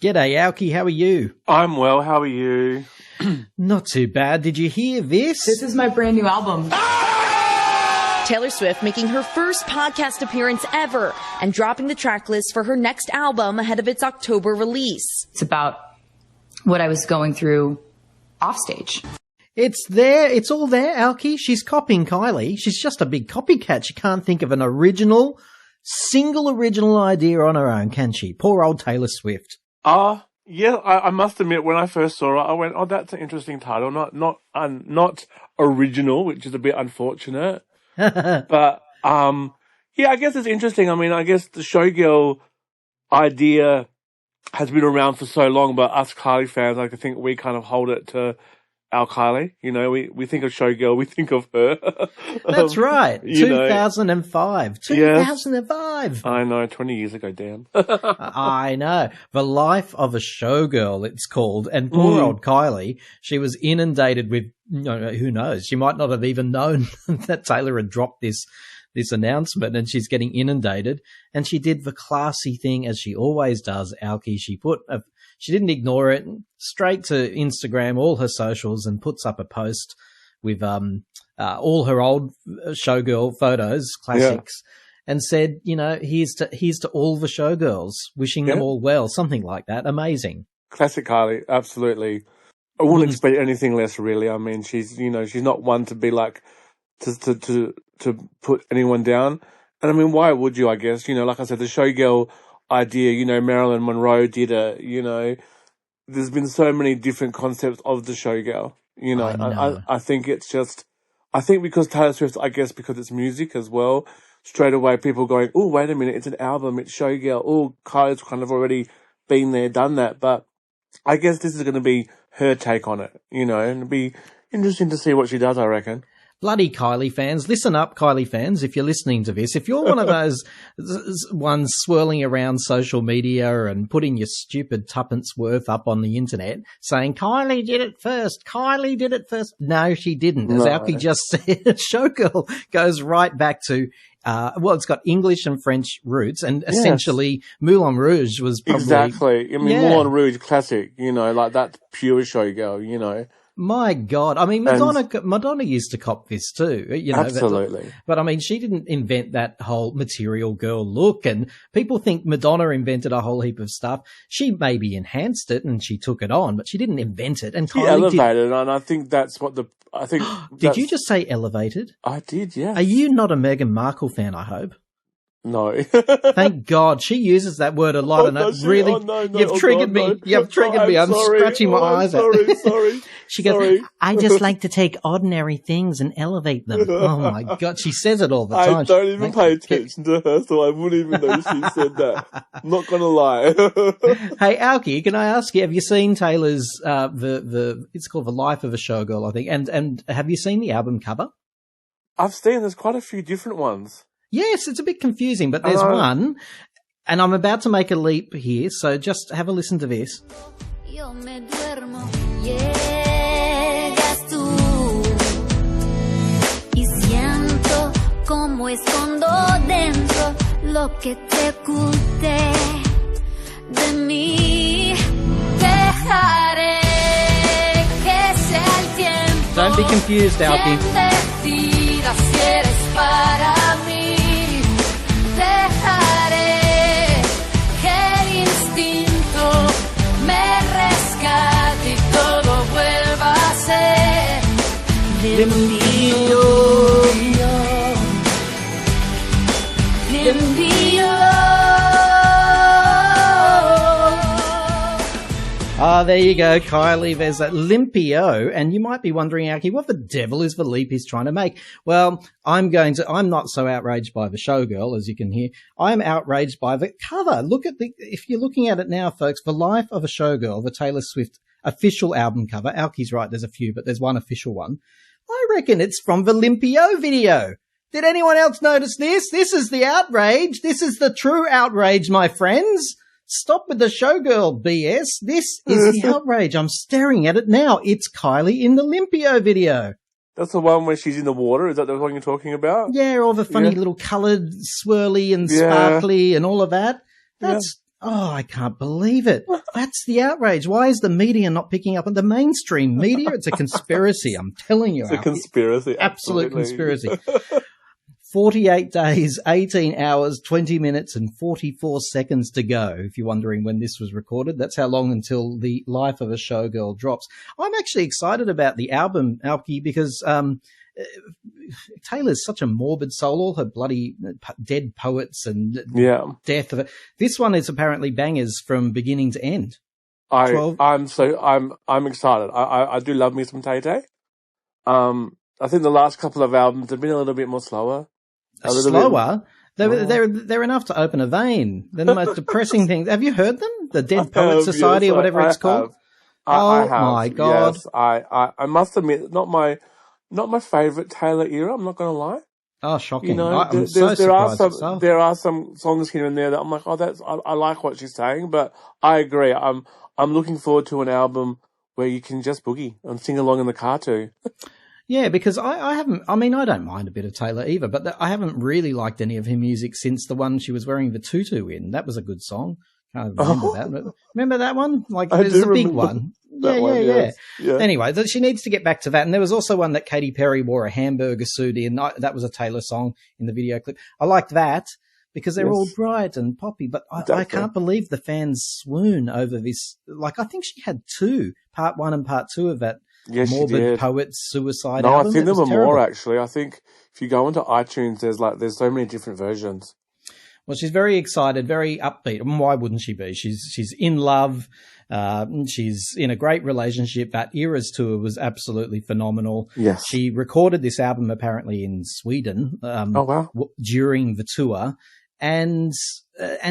G'day, Alki. How are you? I'm well. How are you? Not too bad. Did you hear this? This is my brand new album. Taylor Swift making her first podcast appearance ever and dropping the track list for her next album ahead of its October release. It's about what I was going through offstage. It's there. It's all there, Alki. She's copying Kylie. She's just a big copycat. She can't think of an single original idea on her own, can she? Poor old Taylor Swift. Yeah, I must admit, when I first saw it, I went, "Oh, that's an interesting title. Not original, which is a bit unfortunate." But yeah, I guess it's interesting. I mean, I guess the Showgirl idea has been around for so long, but us Kylie fans, I think we kind of hold it to our Kylie. You know, we think of Showgirl, we think of her. That's right. 2005. 2005. Yes. I know, 20 years ago, damn. I know. The Life of a Showgirl, it's called. And poor old Kylie, she was inundated with, who knows? She might not have even known that Taylor had dropped this announcement, and she's getting inundated. And she did the classy thing, as she always does, Alki. She didn't ignore it, straight to Instagram, all her socials, and puts up a post with all her old Showgirl photos, classics, and said, here's to all the Showgirls, wishing them all well, something like that. Amazing. Classic Kylie, absolutely. I wouldn't expect anything less, really. I mean, she's not one to be like to put anyone down. And I mean, why would you? I guess like I said, the Showgirl idea, Marilyn Monroe did it, there's been so many different concepts of the Showgirl, I think it's just, I think because Taylor Swift, I guess because it's music as well, straight away people going, oh, wait a minute, it's an album, it's Showgirl, oh, Kylie's kind of already been there, done that, but I guess this is going to be her take on it, and it'll be interesting to see what she does, I reckon. Bloody Kylie fans, listen up, Kylie fans, if you're listening to this. If you're one of those ones swirling around social media and putting your stupid tuppence worth up on the internet saying, Kylie did it first, Kylie did it first. No, she didn't. As Alki just said, Showgirl goes right back to, it's got English and French roots, and essentially Moulin Rouge was probably... Exactly. I mean, Moulin Rouge, classic, like that pure Showgirl, My God. I mean, Madonna used to cop this too. Absolutely. But I mean, she didn't invent that whole material girl look, and people think Madonna invented a whole heap of stuff. She maybe enhanced it and she took it on, but she didn't invent it. And she elevated it, and I think that's what Did you just say elevated? I did, yeah. Are you not a Meghan Markle fan, I hope? No. Thank God. She uses that word a lot, and it really, you've triggered me. You've triggered me. I'm scratching my eyes out. Sorry. She goes, I just like to take ordinary things and elevate them. Oh my God. She says it all the time. I don't even pay attention to her, so I wouldn't even know she said that. I'm not going to lie. Hey, Alki, can I ask you, have you seen Taylor's, it's called The Life of a Showgirl, I think, and have you seen the album cover? I've seen, there's quite a few different ones. Yes, it's a bit confusing, but there's one, and I'm about to make a leap here, so just have a listen to this. Don't be confused, Alki. There you go, Kylie. There's a Limpio, and you might be wondering, Alki, what the devil is the leap he's trying to make? Well, I'm not so outraged by the Showgirl, as you can hear. I'm outraged by the cover. If you're looking at it now, folks, The Life of a Showgirl, the Taylor Swift official album cover. Alki's right, there's a few, but there's one official one. I reckon it's from the Limpio video. Did anyone else notice this? This is the outrage. This is the true outrage, my friends. Stop with the Showgirl BS. This is the outrage. I'm staring at it now. It's Kylie in the Limpio video. That's the one where she's in the water? Is that the one you're talking about? Yeah, all the funny little coloured, swirly and sparkly and all of that. Oh, I can't believe it. That's the outrage. Why is the media not picking up on the mainstream media? It's a conspiracy. I'm telling you. It's a conspiracy. Absolute conspiracy. 48 days, 18 hours, 20 minutes and 44 seconds to go. If you're wondering when this was recorded, that's how long until the Life of a Showgirl drops. I'm actually excited about the album, Alki, because Taylor's such a morbid soul, all her bloody dead poets and death of it. This one is apparently bangers from beginning to end. I'm excited. I do love me some Tay Tay. I think the last couple of albums have been a little bit more slower. Slower? They're enough to open a vein. They're the most depressing things. Have you heard them? The Dead Poets Society or whatever it's called? I have. My God. Yes, I must admit, not my favourite Taylor era, I'm not going to lie. Oh, shocking. You know, I'm so surprised. There are some songs here and there that I'm like, oh, I like what she's saying, but I agree. I'm looking forward to an album where you can just boogie and sing along in the car too. Yeah, because I don't mind a bit of Taylor either, but I haven't really liked any of her music since the one she was wearing the tutu in. That was a good song. Can't remember that. But remember that one? Like, it was a big one. Yeah. Anyway, she needs to get back to that. And there was also one that Katy Perry wore a hamburger suit in. That was a Taylor song in the video clip. I liked that because they're all bright and poppy, but I can't believe the fans swoon over this. Like, I think she had two, part 1 and part 2 of that. Yes, Morbid Poets Suicide album. No, I think there were more, actually. I think if you go into iTunes, there's so many different versions. Well, she's very excited, very upbeat. And why wouldn't she be? She's in love. She's in a great relationship. That Eras tour was absolutely phenomenal. Yes. She recorded this album apparently in Sweden during the tour. And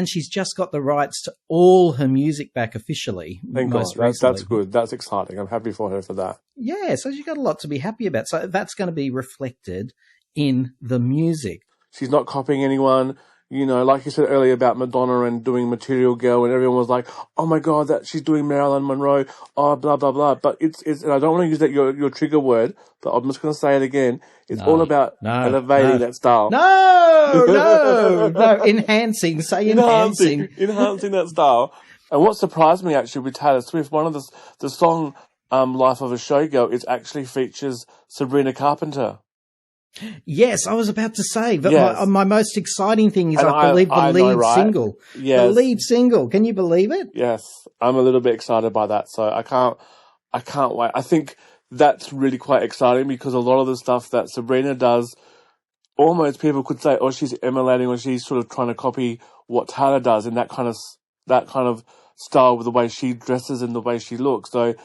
she's just got the rights to all her music back officially. Thank God. That's good. That's exciting. I'm happy for her for that. Yeah, so she's got a lot to be happy about. So that's going to be reflected in the music. She's not copying anyone. You know, like you said earlier about Madonna and doing Material Girl, and everyone was like, "Oh my God, that she's doing Marilyn Monroe." Oh, blah blah blah. But it's and I don't want to use that your trigger word, but I'm just going to say it again. It's all about elevating that style. No, enhancing. Say enhancing that style. And what surprised me actually with Taylor Swift, one of the song "Life of a Showgirl" it actually features Sabrina Carpenter. Yes, I was about to say, but my most exciting thing is I believe the lead single. Yes. The lead single. Can you believe it? Yes. I'm a little bit excited by that, so I can't wait. I think that's really quite exciting because a lot of the stuff that Sabrina does, almost people could say, oh, she's emulating or she's sort of trying to copy what Taylor does in that kind of style with the way she dresses and the way she looks. So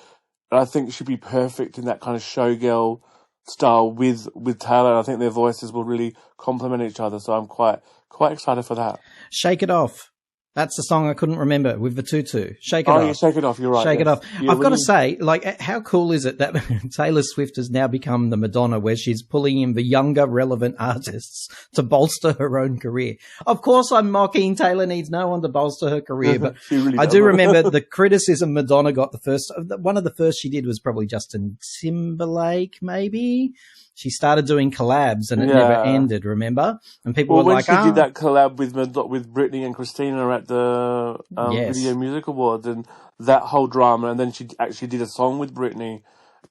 I think she'd be perfect in that kind of showgirl style with Taylor. I think their voices will really complement each other. So I'm quite excited for that. Shake It Off. That's the song I couldn't remember with the tutu. Shake It Off. Oh, yeah, Shake It Off. You're right. Shake It Off. Yeah, I've got to say, like, how cool is it that Taylor Swift has now become the Madonna where she's pulling in the younger, relevant artists to bolster her own career? Of course, I'm mocking Taylor needs no one to bolster her career, but really I do remember the criticism Madonna got one of the first she did was probably Justin Timberlake, maybe. She started doing collabs and it never ended, remember? And people were like, when she did that collab with Britney and Christina at the Video Music Awards and that whole drama, and then she actually did a song with Britney.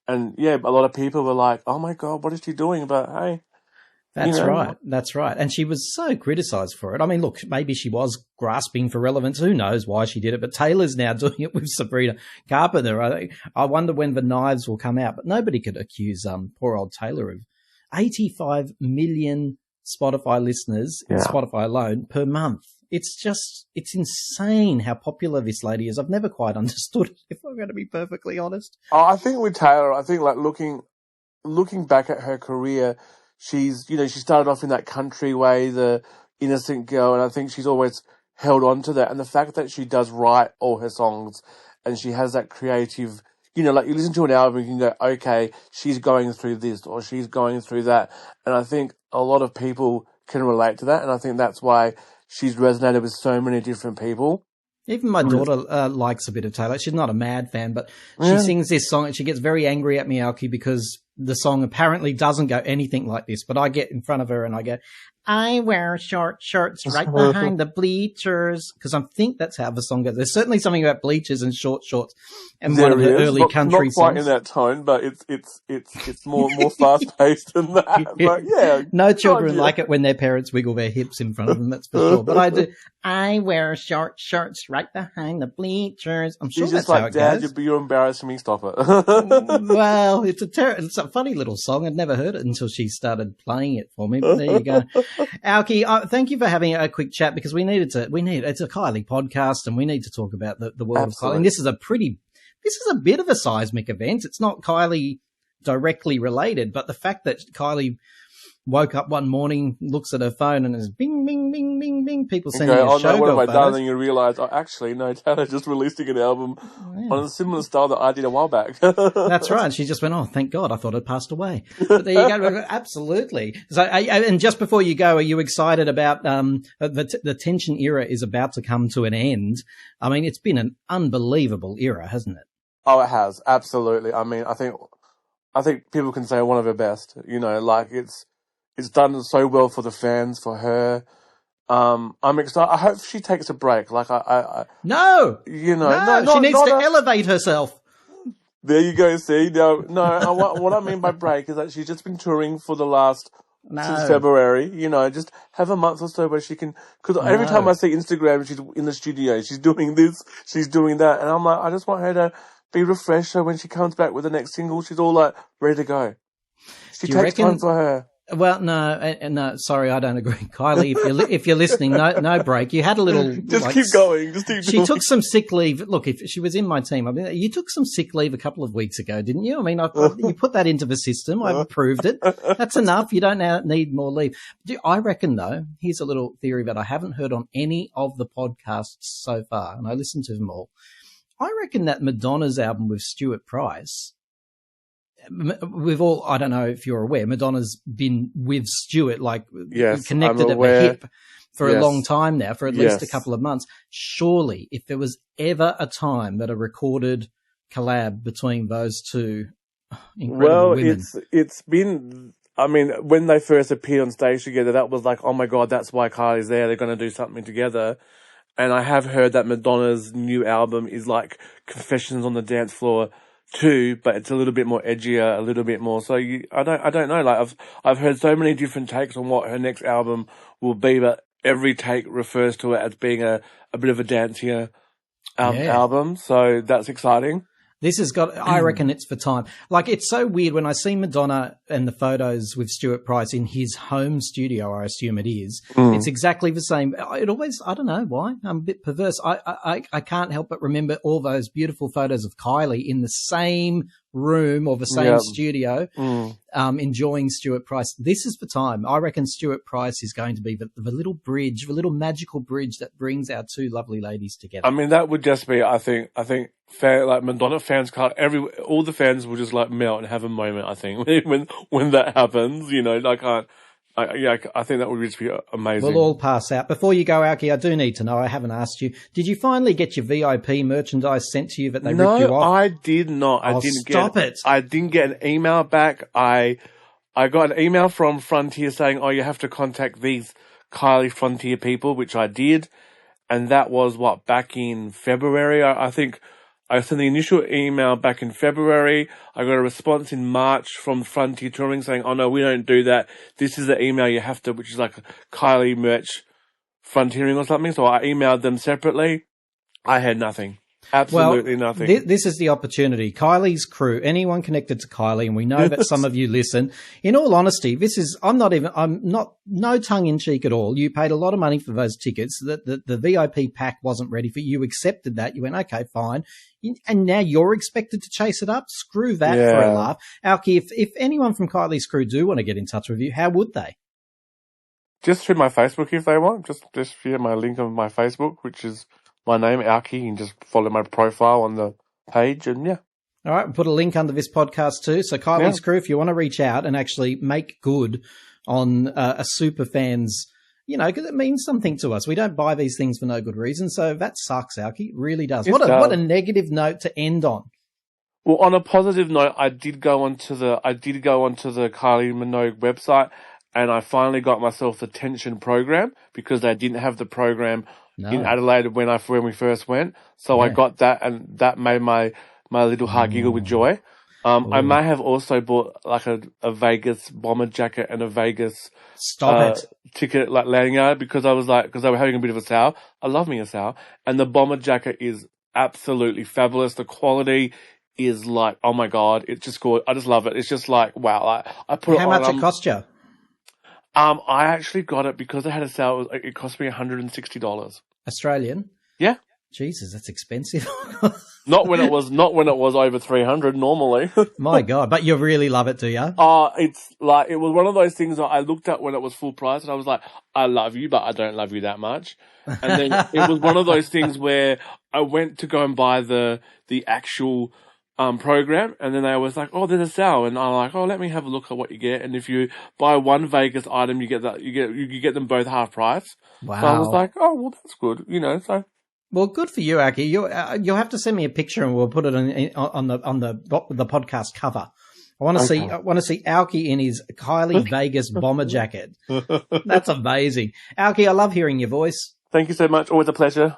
And a lot of people were like, oh my God, what is she doing? But hey. That's right. And she was so criticised for it. I mean, look, maybe she was grasping for relevance. Who knows why she did it? But Taylor's now doing it with Sabrina Carpenter. I wonder when the knives will come out. But nobody could accuse poor old Taylor of 85 million Spotify listeners in Spotify alone per month. It's insane how popular this lady is. I've never quite understood it, if I'm going to be perfectly honest. I think with Taylor, like looking back at her career, she started off in that country way, the innocent girl, and I think she's always held on to that. And the fact that she does write all her songs and she has that creative, like you listen to an album, you can go, okay, she's going through this or she's going through that. And I think a lot of people can relate to that. And I think that's why she's resonated with so many different people. Even my daughter likes a bit of Taylor. She's not a mad fan, but she sings this song and she gets very angry at me, Alki, because the song apparently doesn't go anything like this, but I get in front of her and I go, I wear short shorts right behind the bleachers, because I think that's how the song goes. There's certainly something about bleachers and short shorts, and one of the early country not quite songs. in that tone, but it's more fast paced than that. But yeah, no children like it when their parents wiggle their hips in front of them. That's for sure. But I do. I wear short shorts right behind the bleachers. I'm sure she's that's just like, how it Dad, goes. you're embarrassing me. Stop it. Well, it's a funny little song. I'd never heard it until she started playing it for me. But there you go. Alki, thank you for having a quick chat, because it's a KYLIE podcast and we need to talk about the world of KYLIE. And this is a bit of a seismic event. It's not KYLIE directly related, but the fact that KYLIE woke up one morning, looks at her phone, and is bing, bing, bing, bing, bing. People sending her Showgirl what have I done? photos. And you realise, actually, no, Taylor just released an album on a similar style that I did a while back. That's right. She just went, oh, thank God, I thought I'd passed away. But there you go. Absolutely. So, and just before you go, are you excited about the tension era is about to come to an end? I mean, it's been an unbelievable era, hasn't it? Oh, it has. Absolutely. I mean, I think people can say one of her best. Like it's done so well for the fans, for her. I'm excited. I hope she takes a break. Like No, she needs to elevate herself. There you go. See, what I mean by break is that she's just been touring for the last since February. Just have a month or so where she can. Because every time I see Instagram, she's in the studio. She's doing this. She's doing that, and I'm like, I just want her to be refreshed. So when she comes back with the next single, she's all like ready to go. She takes time for her. Well, no, sorry, I don't agree. KYLIE, if you're listening, no break. You had a little... Just keep going. She took some sick leave. Look, if she was in my team, you took some sick leave a couple of weeks ago, didn't you? I mean, you put that into the system. I've approved it. That's enough. You don't now need more leave. I reckon, though, here's a little theory that I haven't heard on any of the podcasts so far, and I listened to them all. I reckon that Madonna's album with Stuart Price... I don't know if you're aware, Madonna's been with Stuart, connected at the hip for a long time now, for at least a couple of months. Surely, if there was ever a time that a recorded collab between those two incredible women. It's been, I mean, when they first appeared on stage together, that was like, oh my God, that's why Kylie's there. They're going to do something together. And I have heard that Madonna's new album is like Confessions on the Dance Floor too, but it's a little bit more edgier, a little bit more. So I don't know. Like I've heard so many different takes on what her next album will be, but every take refers to it as being a bit of a dancier album. So that's exciting. This has got, I reckon it's for time. Like, it's so weird when I see Madonna and the photos with Stuart Price in his home studio, I assume it is. It's exactly the same. It always, I don't know why, I'm a bit perverse. I can't help but remember all those beautiful photos of KYLIE in the same room or the same studio, enjoying Stuart Price. This is the time. I reckon Stuart Price is going to be the little bridge, the little magical bridge that brings our two lovely ladies together. I mean, that would just be, I think like Madonna fans all the fans will just like melt and have a moment, I think, when that happens, I think that would just be amazing. We'll all pass out. Before you go, Alki, I do need to know, I haven't asked you, did you finally get your VIP merchandise sent to you that they ripped you off? No, I did not. I didn't get an email back. I got an email from Frontier saying, oh, you have to contact these KYLIE Frontier people, which I did. And that was back in February, I think. I sent the initial email back in February. I got a response in March from Frontier Touring saying, oh no, we don't do that. This is the email you have to, which is like KYLIE merch frontiering or something. So I emailed them separately. I had nothing. Absolutely nothing. This is the opportunity. KYLIE's crew, anyone connected to KYLIE, and we know that some of you listen. In all honesty, I'm not no tongue in cheek at all. You paid a lot of money for those tickets. The VIP pack wasn't ready for you. You accepted that. You went, okay, fine. And now you're expected to chase it up. Screw that for a laugh. Alki, if anyone from KYLIE's crew do want to get in touch with you, how would they? Just through my Facebook if they want. Just via my link on my Facebook, which is my name, Alki. You can just follow my profile on the page and All right, we'll put a link under this podcast too. So KYLIE's crew, if you want to reach out and actually make good on a super fan's, because it means something to us. We don't buy these things for no good reason. So that sucks, Alki. It really does. What a negative note to end on. Well, on a positive note, I did go onto the Kylie Minogue website, and I finally got myself the tension program because they didn't have the program in Adelaide when we first went. So I got that, and that made my little heart giggle with joy. I may have also bought like a Vegas bomber jacket and a Vegas ticket, like landing out, because they were having a bit of a sale. I love me a sale, and the bomber jacket is absolutely fabulous. The quality is like, oh my God, it's just good. I just love it. It's just like, wow. I put it on. How much it cost you? I actually got it because they had a sale. It cost me $160. Australian? Yeah. Jesus, that's expensive. Not when it was over 300 normally. My God, but you really love it, do you? It's like, it was one of those things that I looked at when it was full price, and I was like, I love you, but I don't love you that much. And then it was one of those things where I went to go and buy the actual program, and then they was like, oh, there's a sale, and I'm like, oh, let me have a look at what you get. And if you buy one Vegas item, you get them both half price. Wow. So I was like, oh, well, that's good, so. Well, good for you, Aki. You'll have to send me a picture, and we'll put it on the podcast cover. I want to see Alki in his Kylie Vegas bomber jacket. That's amazing. Alki, I love hearing your voice. Thank you so much. Always a pleasure.